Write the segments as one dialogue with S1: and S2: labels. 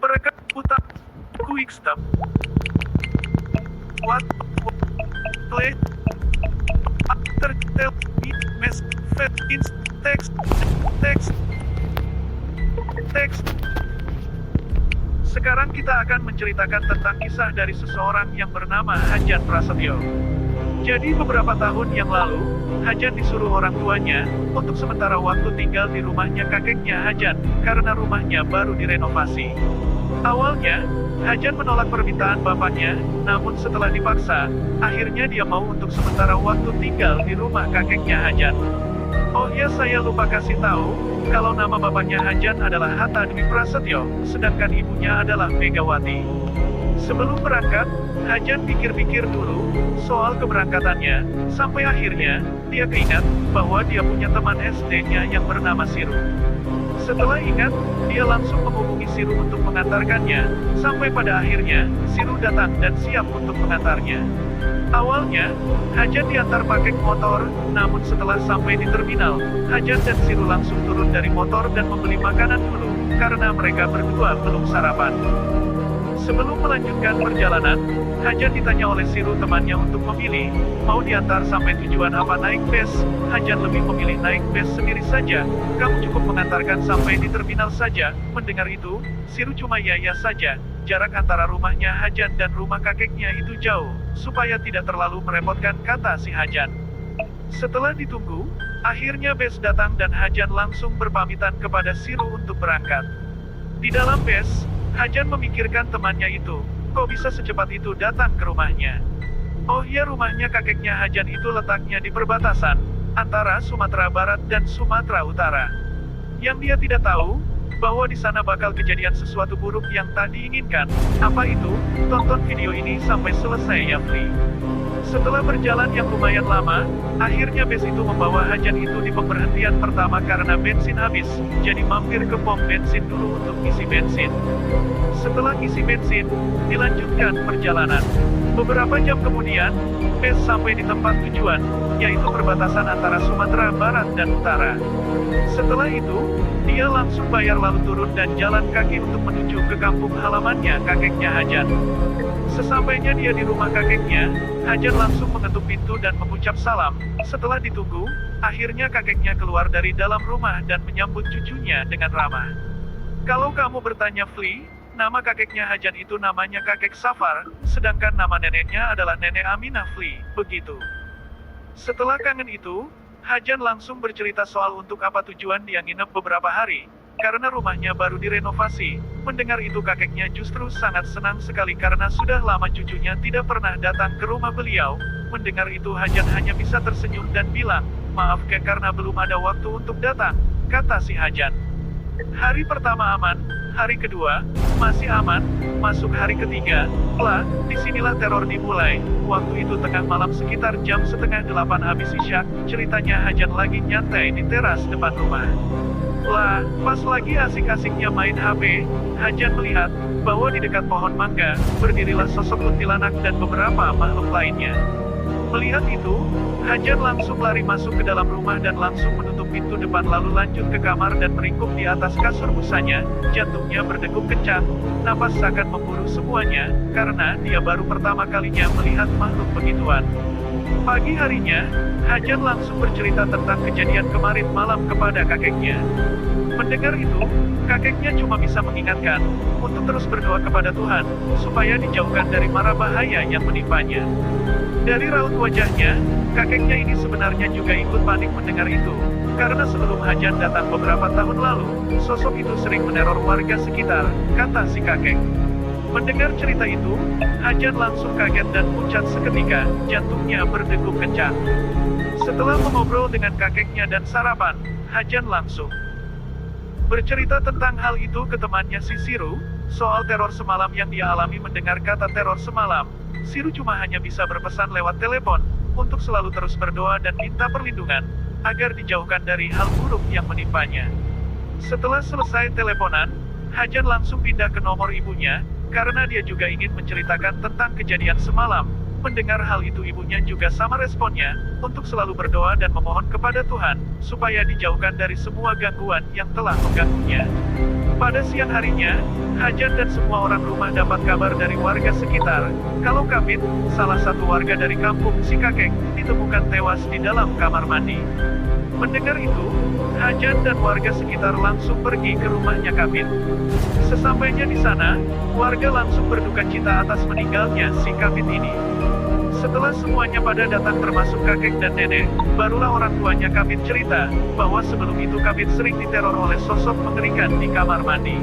S1: Mereka putar quick stop. What? Play. After tell me mess fed in text. Sekarang kita akan menceritakan tentang kisah dari seseorang yang bernama Hajan Prasetyo. Jadi beberapa tahun yang lalu, Hajan disuruh orang tuanya untuk sementara waktu tinggal di rumahnya kakeknya Hajan, karena rumahnya baru direnovasi. Awalnya, Hajan menolak permintaan bapaknya, namun setelah dipaksa, akhirnya dia mau untuk sementara waktu tinggal di rumah kakeknya Hajan. Oh ya, saya lupa kasih tahu, kalau nama bapaknya Hajan adalah Hatta Dwi Prasetyo, sedangkan ibunya adalah Megawati. Sebelum berangkat, Hajan pikir-pikir dulu soal keberangkatannya, sampai akhirnya, dia keingat bahwa dia punya teman SD-nya yang bernama Siru. Setelah ingat, dia langsung menghubungi Siru untuk mengantarkannya, sampai pada akhirnya, Siru datang dan siap untuk mengantarnya. Awalnya, Hajan diantar pakai motor, namun setelah sampai di terminal, Hajan dan Siru langsung turun dari motor dan membeli makanan dulu, karena mereka berdua belum sarapan. Sebelum melanjutkan perjalanan, Hajan ditanya oleh Siru temannya untuk memilih, mau diantar sampai tujuan apa naik bus. Hajan lebih memilih naik bus sendiri saja, kamu cukup mengantarkan sampai di terminal saja. Mendengar itu, Siru cuma ya saja, jarak antara rumahnya Hajan dan rumah kakeknya itu jauh, supaya tidak terlalu merepotkan, kata si Hajan. Setelah ditunggu, akhirnya bus datang dan Hajan langsung berpamitan kepada Siru untuk berangkat. Di dalam bus, Hajan memikirkan temannya itu, kok bisa secepat itu datang ke rumahnya. Oh ya, rumahnya kakeknya Hajan itu letaknya di perbatasan antara Sumatera Barat dan Sumatera Utara. Yang dia tidak tahu, bahwa di sana bakal kejadian sesuatu buruk yang tak diinginkan. Apa itu? Tonton video ini sampai selesai ya, Fli. Setelah berjalan yang lumayan lama, akhirnya bus itu membawa Hajan itu di pemberhentian pertama karena bensin habis, jadi mampir ke pom bensin dulu untuk isi bensin. Setelah isi bensin, dilanjutkan perjalanan. Beberapa jam kemudian, bus sampai di tempat tujuan, yaitu perbatasan antara Sumatera Barat dan Utara. Setelah itu, dia langsung bayar lalu turun dan jalan kaki untuk menuju ke kampung halamannya kakeknya Hajan. Sesampainya dia di rumah kakeknya, Hajan langsung mengetuk pintu dan mengucap salam. Setelah ditunggu, akhirnya kakeknya keluar dari dalam rumah dan menyambut cucunya dengan ramah. Kalau kamu bertanya, Fli, nama kakeknya Hajan itu namanya kakek Safar, sedangkan nama neneknya adalah nenek Aminah, Fli, begitu. Setelah kangen itu, Hajan langsung bercerita soal untuk apa tujuan dia nginep beberapa hari, karena rumahnya baru direnovasi. Mendengar itu kakeknya justru sangat senang sekali karena sudah lama cucunya tidak pernah datang ke rumah beliau. Mendengar itu Hajan hanya bisa tersenyum dan bilang, maaf kek karena belum ada waktu untuk datang, kata si Hajan. Hari pertama aman, hari kedua, masih aman, masuk hari ketiga, lah, disinilah teror dimulai. Waktu itu tengah malam sekitar jam 7:30 habis isya, ceritanya Hajan lagi nyantai di teras depan rumah. Lah, pas lagi asik-asiknya main HP, Hajan melihat bahwa di dekat pohon mangga, berdirilah sosok kuntilanak dan beberapa makhluk lainnya. Melihat itu, Hajan langsung lari masuk ke dalam rumah dan langsung menutup pintu depan lalu lanjut ke kamar dan meringkuk di atas kasur busanya, jantungnya berdegup kencang, napas seakan memburu semuanya, karena dia baru pertama kalinya melihat makhluk begituan. Pagi harinya, Hajan langsung bercerita tentang kejadian kemarin malam kepada kakeknya. Mendengar itu, kakeknya cuma bisa mengingatkan, untuk terus berdoa kepada Tuhan, supaya dijauhkan dari mara bahaya yang menimpanya. Dari raut wajahnya, kakeknya ini sebenarnya juga ikut panik mendengar itu, karena sebelum Hajan datang beberapa tahun lalu, sosok itu sering meneror warga sekitar, kata si kakek. Mendengar cerita itu, Hajan langsung kaget dan pucat seketika, jantungnya berdegup kencang. Setelah mengobrol dengan kakeknya dan sarapan, Hajan langsung bercerita tentang hal itu ke temannya si Siru, soal teror semalam yang dia alami. Mendengar kata teror semalam, Siru cuma hanya bisa berpesan lewat telepon, untuk selalu terus berdoa dan minta perlindungan, agar dijauhkan dari hal buruk yang menimpanya. Setelah selesai teleponan, Hajan langsung pindah ke nomor ibunya, karena dia juga ingin menceritakan tentang kejadian semalam. Mendengar hal itu ibunya juga sama responnya, untuk selalu berdoa dan memohon kepada Tuhan, supaya dijauhkan dari semua gangguan yang telah mengganggunya. Pada siang harinya, Hajan dan semua orang rumah dapat kabar dari warga sekitar, kalau Kapit, salah satu warga dari kampung si kakek, ditemukan tewas di dalam kamar mandi. Mendengar itu, Hajan dan warga sekitar langsung pergi ke rumahnya Kapit. Sesampainya di sana, warga langsung berduka cita atas meninggalnya si Kapit ini. Setelah semuanya pada datang termasuk kakek dan nenek, barulah orang tuanya Kapit cerita, bahwa sebelum itu Kapit sering diteror oleh sosok mengerikan di kamar mandi.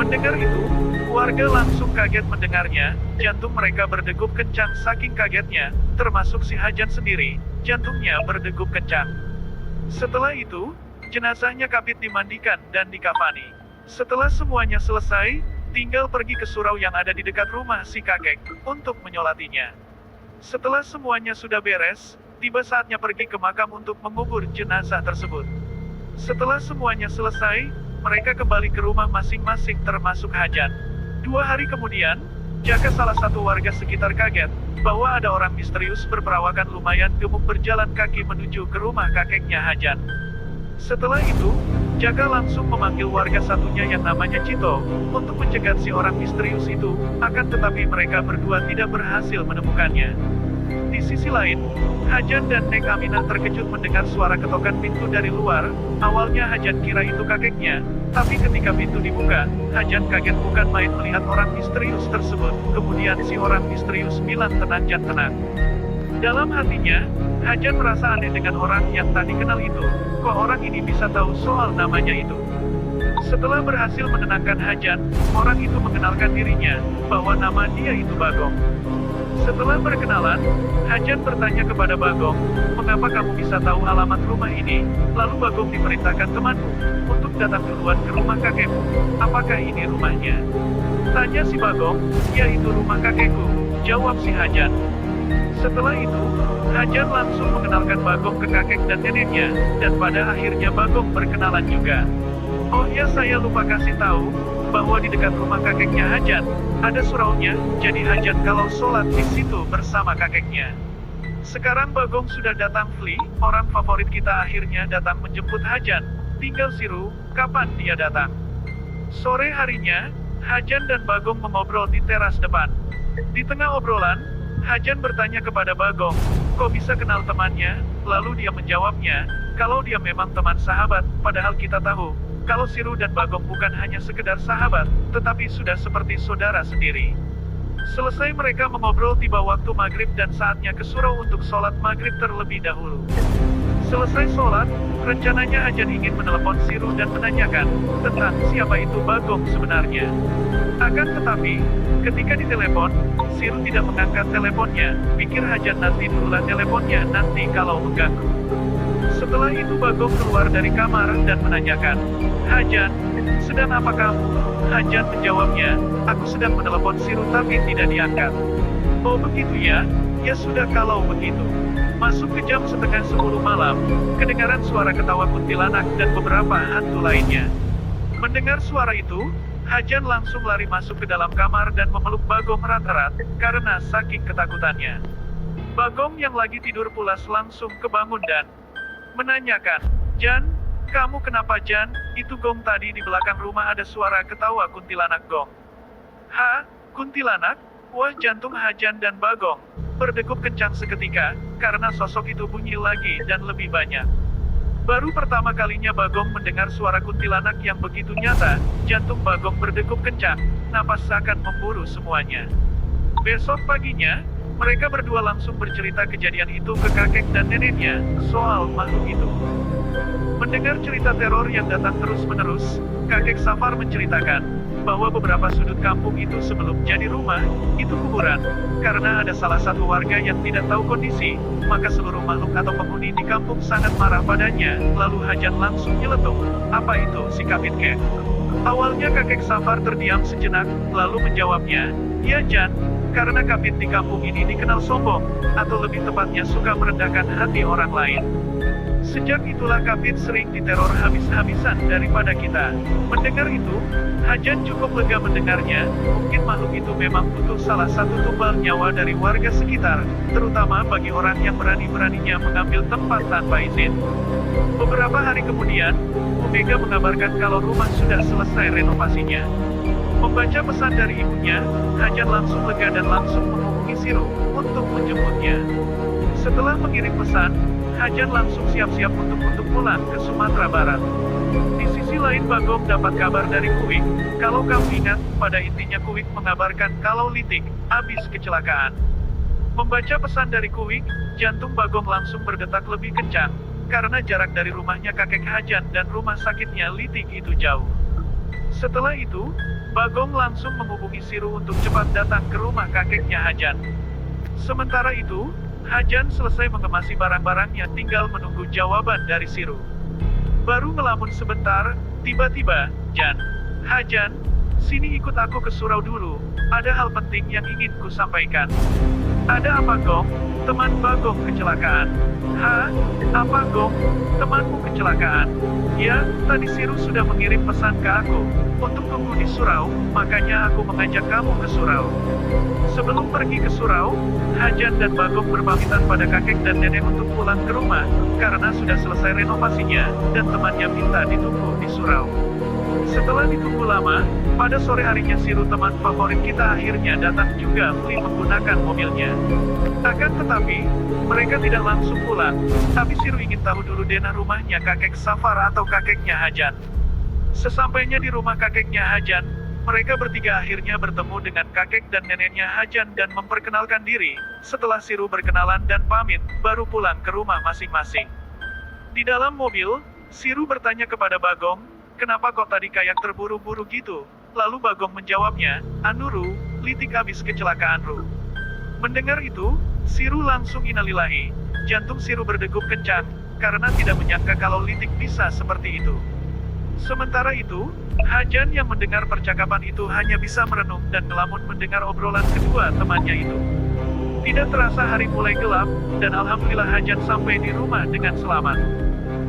S1: Mendengar itu, warga langsung kaget mendengarnya, jantung mereka berdegup kencang saking kagetnya, termasuk si Hajan sendiri, jantungnya berdegup kencang. Setelah itu, jenazahnya Kapit dimandikan dan dikafani. Setelah semuanya selesai, tinggal pergi ke surau yang ada di dekat rumah si kakek, untuk menyolatinya. Setelah semuanya sudah beres, tiba saatnya pergi ke makam untuk mengubur jenazah tersebut. Setelah semuanya selesai, mereka kembali ke rumah masing-masing termasuk Hajan. 2 hari kemudian, Jaka salah satu warga sekitar kaget, bahwa ada orang misterius berperawakan lumayan gemuk berjalan kaki menuju ke rumah kakeknya Hajan. Setelah itu, Jaka langsung memanggil warga satunya yang namanya Cito, untuk mencegat si orang misterius itu, akan tetapi mereka berdua tidak berhasil menemukannya. Di sisi lain, Hajan dan Nek Aminah terkejut mendengar suara ketokan pintu dari luar. Awalnya Hajan kira itu kakeknya, tapi ketika pintu dibuka, Hajan kaget bukan main melihat orang misterius tersebut. Kemudian si orang misterius bilang tenang Jan tenang. Dalam hatinya, Hajan merasa aneh dengan orang yang tak dikenal itu. Kok orang ini bisa tahu soal namanya itu? Setelah berhasil menenangkan Hajan, orang itu mengenalkan dirinya, bahwa nama dia itu Bagong. Setelah berkenalan, Hajan bertanya kepada Bagong, mengapa kamu bisa tahu alamat rumah ini? Lalu Bagong diperintahkan temanmu, untuk datang duluan ke rumah kakekmu. Apakah ini rumahnya? Tanya si Bagong, ya itu rumah kakekku, jawab si Hajan. Setelah itu, Hajan langsung mengenalkan Bagong ke kakek dan neneknya, dan pada akhirnya Bagong berkenalan juga. Oh ya saya lupa kasih tahu, bahwa di dekat rumah kakeknya Hajan, ada suraunya, jadi Hajan kalau sholat di situ bersama kakeknya. Sekarang Bagong sudah datang Fli, orang favorit kita akhirnya datang menjemput Hajan, tinggal Siru, kapan dia datang. Sore harinya, Hajan dan Bagong mengobrol di teras depan. Di tengah obrolan, Hajan bertanya kepada Bagong, kok bisa kenal temannya? Lalu dia menjawabnya, kalau dia memang teman sahabat, padahal kita tahu, kalau Siru dan Bagong bukan hanya sekedar sahabat, tetapi sudah seperti saudara sendiri. Selesai mereka mengobrol tiba waktu maghrib dan saatnya ke surau untuk sholat maghrib terlebih dahulu. Selesai sholat, rencananya Hajan ingin menelepon Siru dan menanyakan tentang siapa itu Bagong sebenarnya. Akan tetapi, ketika ditelepon, Siru tidak mengangkat teleponnya, pikir Hajan nanti dululah teleponnya nanti kalau mengganggu. Setelah itu Bagong keluar dari kamar dan menanyakan, Hajan, sedang apa kamu? Hajan menjawabnya, aku sedang menelepon Siru tapi tidak diangkat. Oh begitu ya, ya sudah kalau begitu. Masuk ke jam setengah 10 malam, kedengaran suara ketawa kuntilanak dan beberapa hantu lainnya. Mendengar suara itu, Hajan langsung lari masuk ke dalam kamar dan memeluk Bagong erat-erat, karena saking ketakutannya. Bagong yang lagi tidur pulas langsung kebangun dan menanyakan, Jan, kamu kenapa Jan? Itu Gong tadi di belakang rumah ada suara ketawa kuntilanak Gong. Hah? Kuntilanak? Wah jantung Hajan dan Bagong berdegup kencang seketika, karena sosok itu bunyi lagi dan lebih banyak. Baru pertama kalinya Bagong mendengar suara kuntilanak yang begitu nyata, jantung Bagong berdegup kencang, napas seakan memburu semuanya. Besok paginya, mereka berdua langsung bercerita kejadian itu ke kakek dan neneknya, soal makhluk itu. Mendengar cerita teror yang datang terus-menerus, kakek Safar menceritakan bahwa beberapa sudut kampung itu sebelum jadi rumah, itu kuburan. Karena ada salah satu warga yang tidak tahu kondisi, maka seluruh makhluk atau penghuni di kampung sangat marah padanya, lalu Hajan langsung nyeletuk, apa itu si Kapit kek? Awalnya kakek Safar terdiam sejenak, lalu menjawabnya, ya Jan, karena Kapit di kampung ini dikenal sombong, atau lebih tepatnya suka merendahkan hati orang lain. Sejak itulah Kapit sering diteror habis-habisan daripada kita. Mendengar itu, Hajan cukup lega mendengarnya. Mungkin makhluk itu memang butuh salah satu tumbal nyawa dari warga sekitar, terutama bagi orang yang berani-beraninya mengambil tempat tanpa izin. Beberapa hari kemudian, Omega mengabarkan kalau rumah sudah selesai renovasinya. Membaca pesan dari ibunya, Hajan langsung lega dan langsung menghubungi Siru untuk menjemputnya. Setelah mengirim pesan, Hajan langsung siap-siap untuk pulang ke Sumatera Barat. Di sisi lain Bagong dapat kabar dari Kuik. Kalau kamu ingat, pada intinya Kuik mengabarkan kalau Litik habis kecelakaan. Membaca pesan dari Kuik, jantung Bagong langsung berdetak lebih kencang, karena jarak dari rumahnya kakek Hajan dan rumah sakitnya Litik itu jauh. Setelah itu, Bagong langsung menghubungi Siru untuk cepat datang ke rumah kakeknya Hajan. Sementara itu, Hajan selesai mengemasi barang-barangnya, tinggal menunggu jawaban dari Siru. Baru ngelamun sebentar, tiba-tiba, Hajan, sini ikut aku ke surau dulu, ada hal penting yang ingin ku sampaikan. Ada apa Gong? Teman Bagong kecelakaan. Hah? Apa Gong? Temanmu kecelakaan? Ya, tadi Siru sudah mengirim pesan ke aku, untuk tunggu di surau, makanya aku mengajak kamu ke surau. Sebelum pergi ke surau, Hajan dan Bagong berpamitan pada kakek dan nenek untuk pulang ke rumah, karena sudah selesai renovasinya, dan temannya minta ditunggu di surau. Setelah ditunggu lama, pada sore harinya Siru teman favorit kita akhirnya datang juga menggunakan mobilnya. Akan tetapi, mereka tidak langsung pulang, tapi Siru ingin tahu dulu denah rumahnya kakek Safar atau kakeknya Hajan. Sesampainya di rumah kakeknya Hajan, mereka bertiga akhirnya bertemu dengan kakek dan neneknya Hajan dan memperkenalkan diri. Setelah Siru berkenalan dan pamit, baru pulang ke rumah masing-masing. Di dalam mobil, Siru bertanya kepada Bagong, kenapa kok tadi kayak terburu-buru gitu? Lalu Bagong menjawabnya, anu Ru, Litik habis kecelakaan Ru. Mendengar itu, Siru langsung innalillahi. Jantung Siru berdegup kencang, karena tidak menyangka kalau Litik bisa seperti itu. Sementara itu, Hajan yang mendengar percakapan itu hanya bisa merenung dan ngelamun mendengar obrolan kedua temannya itu. Tidak terasa hari mulai gelap, dan alhamdulillah Hajan sampai di rumah dengan selamat.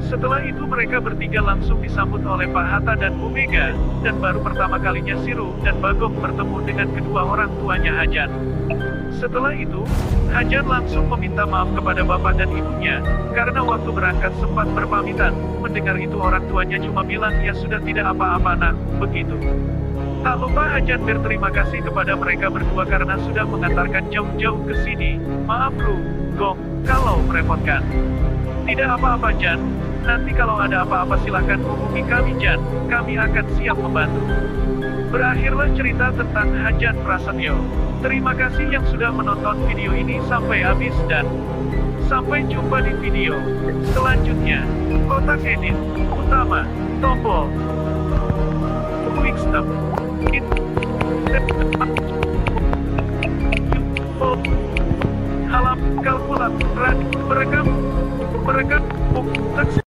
S1: Setelah itu mereka bertiga langsung disambut oleh Pak Hatta dan Bu Mega, dan baru pertama kalinya Siru dan Bagong bertemu dengan kedua orang tuanya Hajan. Setelah itu, Hajan langsung meminta maaf kepada bapak dan ibunya, karena waktu berangkat sempat berpamitan. Mendengar itu orang tuanya cuma bilang ya sudah tidak apa-apa nak, begitu. Tak lupa Hajan berterima kasih kepada mereka berdua karena sudah mengantarkan jauh-jauh ke sini. Maaf Ru, Gong, kalau merepotkan. Tidak apa-apa Jan, nanti kalau ada apa-apa silahkan hubungi kami Jan, kami akan siap membantu. Berakhirlah cerita tentang Hajan Prasetyo. Terima kasih yang sudah menonton video ini sampai habis dan sampai jumpa di video selanjutnya. Kotak edit utama, tombol quick stop, halam kalkulator, berekam, teks.